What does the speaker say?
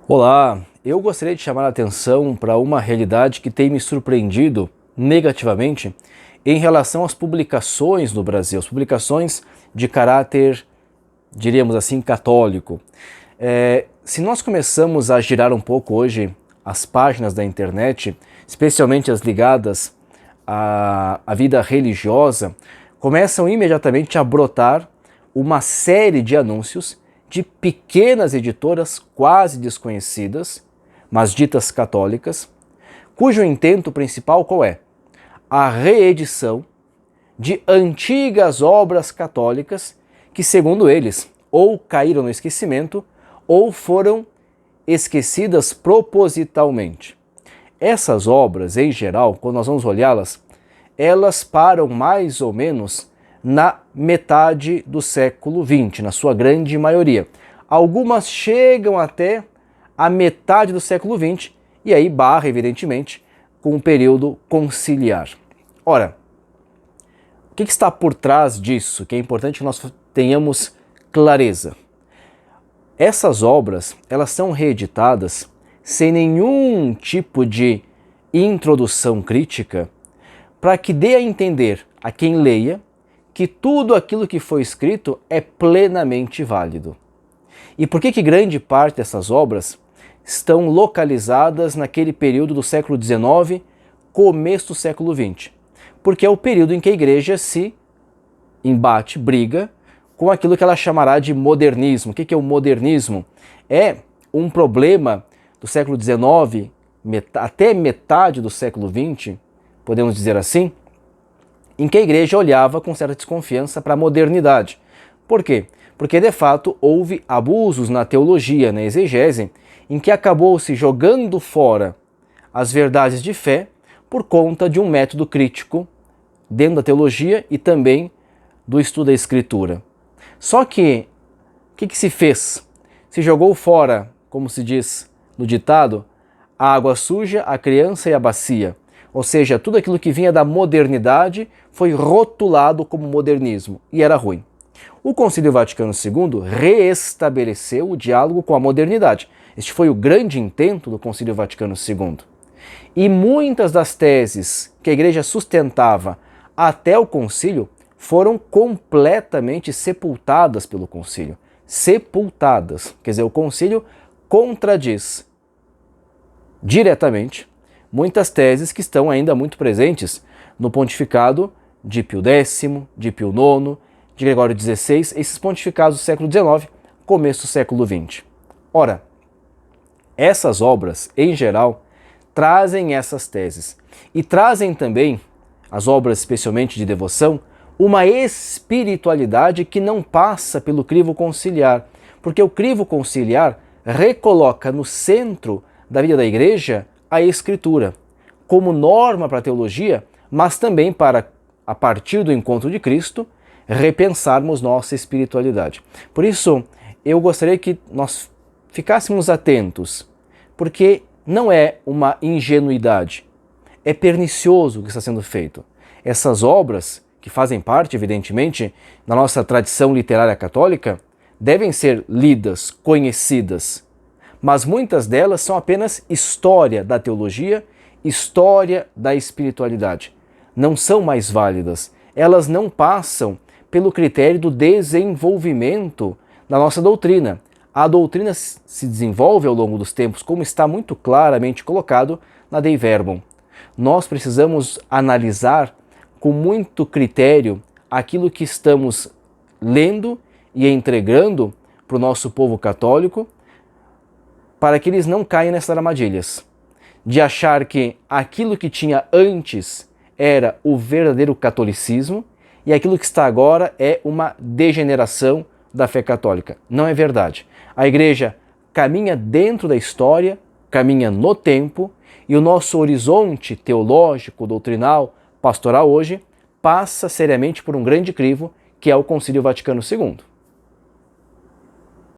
Olá, eu gostaria de chamar a atenção para uma realidade que tem me surpreendido negativamente em relação às publicações no Brasil, as publicações de caráter, diríamos assim, católico. Se nós começamos a girar um pouco hoje as páginas da internet, especialmente as ligadas à vida religiosa, começam imediatamente a brotar uma série de anúncios de pequenas editoras quase desconhecidas, mas ditas católicas, cujo intento principal qual é? A reedição de antigas obras católicas que, segundo eles, ou caíram no esquecimento ou foram esquecidas propositalmente. Essas obras, em geral, quando nós vamos olhá-las, elas param mais ou menos na metade do século XX, na sua grande maioria. Algumas chegam até a metade do século XX e aí barra, evidentemente, com o período conciliar. Ora, o que está por trás disso? Que é importante que nós tenhamos clareza. Essas obras, elas são reeditadas sem nenhum tipo de introdução crítica para que dê a entender a quem leia que tudo aquilo que foi escrito é plenamente válido. E por que grande parte dessas obras estão localizadas naquele período do século XIX, começo do século XX? Porque é o período em que a igreja se embate, briga com aquilo que ela chamará de modernismo. O que é o modernismo? É um problema do século XIX até metade do século XX, podemos dizer assim, em que a igreja olhava com certa desconfiança para a modernidade. Por quê? Porque de fato houve abusos na teologia, na exegese, em que acabou se jogando fora as verdades de fé por conta de um método crítico dentro da teologia e também do estudo da escritura. Só que, o que se fez? Se jogou fora, como se diz no ditado, a água suja, a criança e a bacia. Ou seja, tudo aquilo que vinha da modernidade foi rotulado como modernismo e era ruim. O Concílio Vaticano II reestabeleceu o diálogo com a modernidade. Este foi o grande intento do Concílio Vaticano II. E muitas das teses que a igreja sustentava até o concílio foram completamente sepultadas pelo concílio. Sepultadas. Quer dizer, o concílio contradiz diretamente muitas teses que estão ainda muito presentes no pontificado de Pio X, de Pio IX, de Gregório XVI, esses pontificados do século XIX, começo do século XX. Ora, essas obras, em geral, trazem essas teses e trazem também, as obras especialmente de devoção, uma espiritualidade que não passa pelo crivo conciliar, porque o crivo conciliar recoloca no centro da vida da igreja a Escritura, como norma para a teologia, mas também para, a partir do encontro de Cristo, repensarmos nossa espiritualidade. Por isso, eu gostaria que nós ficássemos atentos, porque não é uma ingenuidade, é pernicioso o que está sendo feito. Essas obras, que fazem parte, evidentemente, da nossa tradição literária católica, devem ser lidas, conhecidas, mas muitas delas são apenas história da teologia, história da espiritualidade. Não são mais válidas. Elas não passam pelo critério do desenvolvimento da nossa doutrina. A doutrina se desenvolve ao longo dos tempos, como está muito claramente colocado na Dei Verbum. Nós precisamos analisar com muito critério aquilo que estamos lendo e entregando para o nosso povo católico, para que eles não caiam nessas armadilhas de achar que aquilo que tinha antes era o verdadeiro catolicismo e aquilo que está agora é uma degeneração da fé católica. Não é verdade. A igreja caminha dentro da história, caminha no tempo, e o nosso horizonte teológico, doutrinal, pastoral hoje passa seriamente por um grande crivo, que é o Concílio Vaticano II.